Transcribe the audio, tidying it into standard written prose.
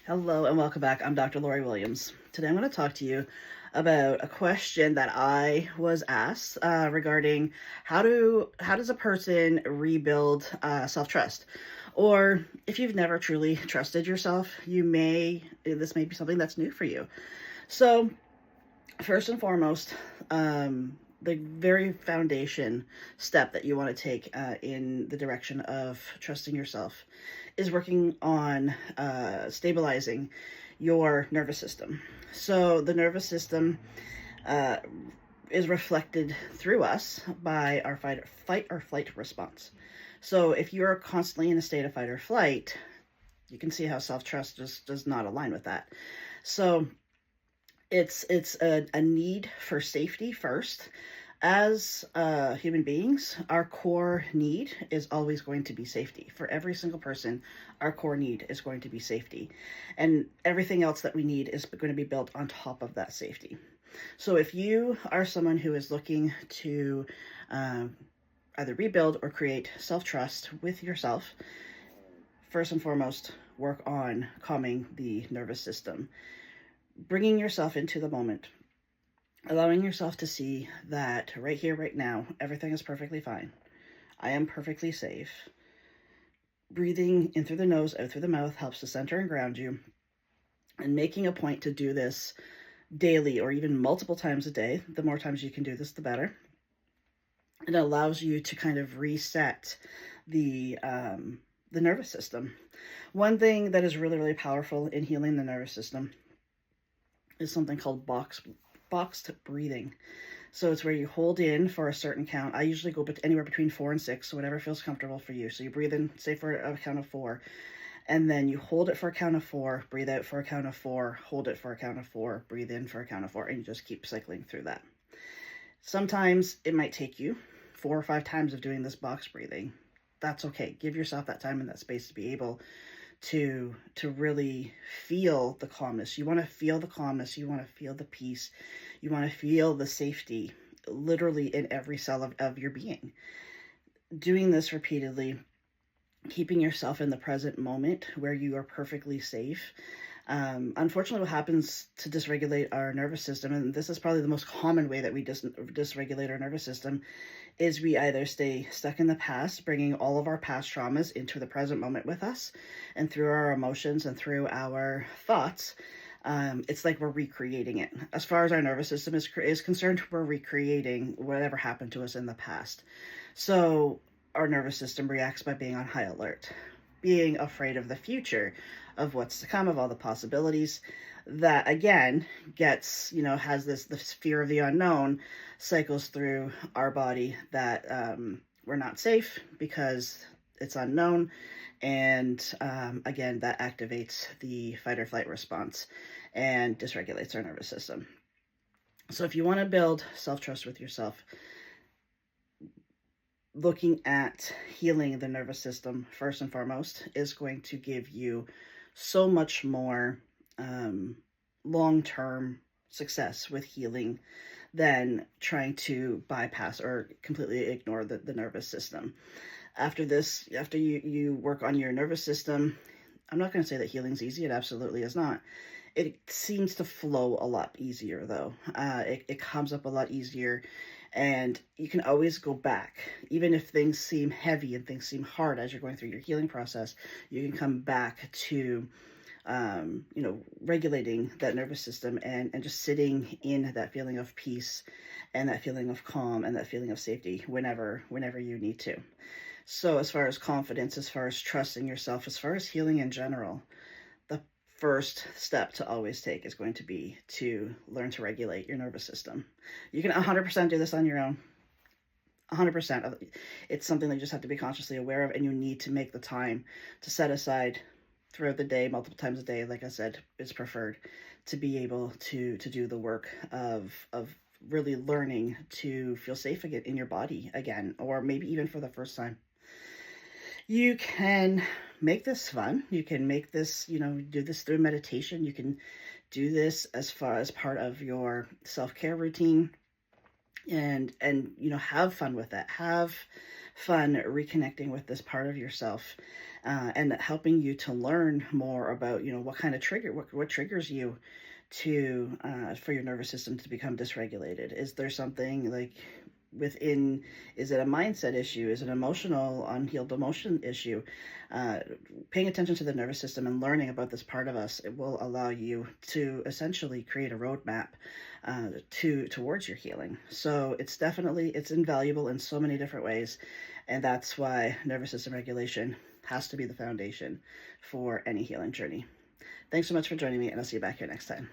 Hello and welcome back. I'm Dr. Lori Williams. Today I'm going to talk to you about a question that I was asked regarding how does a person rebuild self-trust, or if you've never truly trusted yourself, this may be something that's new for you. So first and foremost, the very foundation step that you want to take in the direction of trusting yourself is working on stabilizing your nervous system. So the nervous system uh, is reflected through us by our fight or flight response. So if you're constantly in a state of fight or flight, you can see how self-trust just does not align with that. So it's a need for safety first. As human beings, our core need is always going to be safety. For every single person, our core need is going to be safety. And everything else that we need is going to be built on top of that safety. So if you are someone who is looking to either rebuild or create self-trust with yourself, first and foremost, work on calming the nervous system, bringing yourself into the moment, allowing yourself to see that right here, right now, everything is perfectly fine. I am perfectly safe. Breathing in through the nose, out through the mouth helps to center and ground you. And making a point to do this daily or even multiple times a day. The more times you can do this, the better. It allows you to kind of reset the nervous system. One thing that is really, really powerful in healing the nervous system is something called boxed breathing. So it's where you hold in for a certain count. I usually go anywhere between 4 and 6, so whatever feels comfortable for you. So you breathe in, say for a count of 4, and then you hold it for a count of 4, breathe out for a count of 4, hold it for a count of 4, breathe in for a count of 4, and you just keep cycling through that. Sometimes it might take you 4 or 5 times of doing this box breathing. That's okay. Give yourself that time and that space to be able to really feel the calmness. You want to feel the calmness. You want to feel the peace. You want to feel the safety literally in every cell of your being. Doing this repeatedly, keeping yourself in the present moment where you are perfectly safe. Unfortunately, what happens to dysregulate our nervous system, and this is probably the most common way that we dysregulate our nervous system, is we either stay stuck in the past, bringing all of our past traumas into the present moment with us, and through our emotions and through our thoughts, it's like we're recreating it. As far as our nervous system is concerned, we're recreating whatever happened to us in the past. So our nervous system reacts by being on high alert, being afraid of the future, of what's to come, of all the possibilities. That again has this fear of the unknown, cycles through our body that we're not safe because it's unknown, and again, that activates the fight or flight response and dysregulates our nervous system. So if you want to build self-trust with yourself, looking at healing the nervous system first and foremost is going to give you so much more long-term success with healing than trying to bypass or completely ignore the nervous system. After you work on your nervous system, I'm not going to say that healing's easy. It absolutely is not. It seems to flow a lot easier, though. It comes up a lot easier, and you can always go back. Even if things seem heavy and things seem hard as you're going through your healing process, you can come back to regulating that nervous system and just sitting in that feeling of peace and that feeling of calm and that feeling of safety whenever you need to. So as far as confidence, as far as trusting yourself, as far as healing in general, the first step to always take is going to be to learn to regulate your nervous system. You can 100% do this on your own. 100%. It's something that you just have to be consciously aware of, and you need to make the time to set aside throughout the day, multiple times a day. Like I said, it's preferred to be able to do the work of really learning to feel safe again in your body again, or maybe even for the first time. You can make this fun. You can make this, do this through meditation. You can do this as far as part of your self-care routine. and have fun with it. Have fun reconnecting with this part of yourself, and helping you to learn more about what kind of what triggers you to for your nervous system to become dysregulated. Is there something like within, is it a mindset issue, is it an emotional unhealed emotion issue? uh, Paying attention to the nervous system and learning about this part of us, it will allow you to essentially create a roadmap towards your healing. So it's invaluable in so many different ways, and that's why nervous system regulation has to be the foundation for any healing journey. Thanks so much for joining me, and I'll see you back here next time.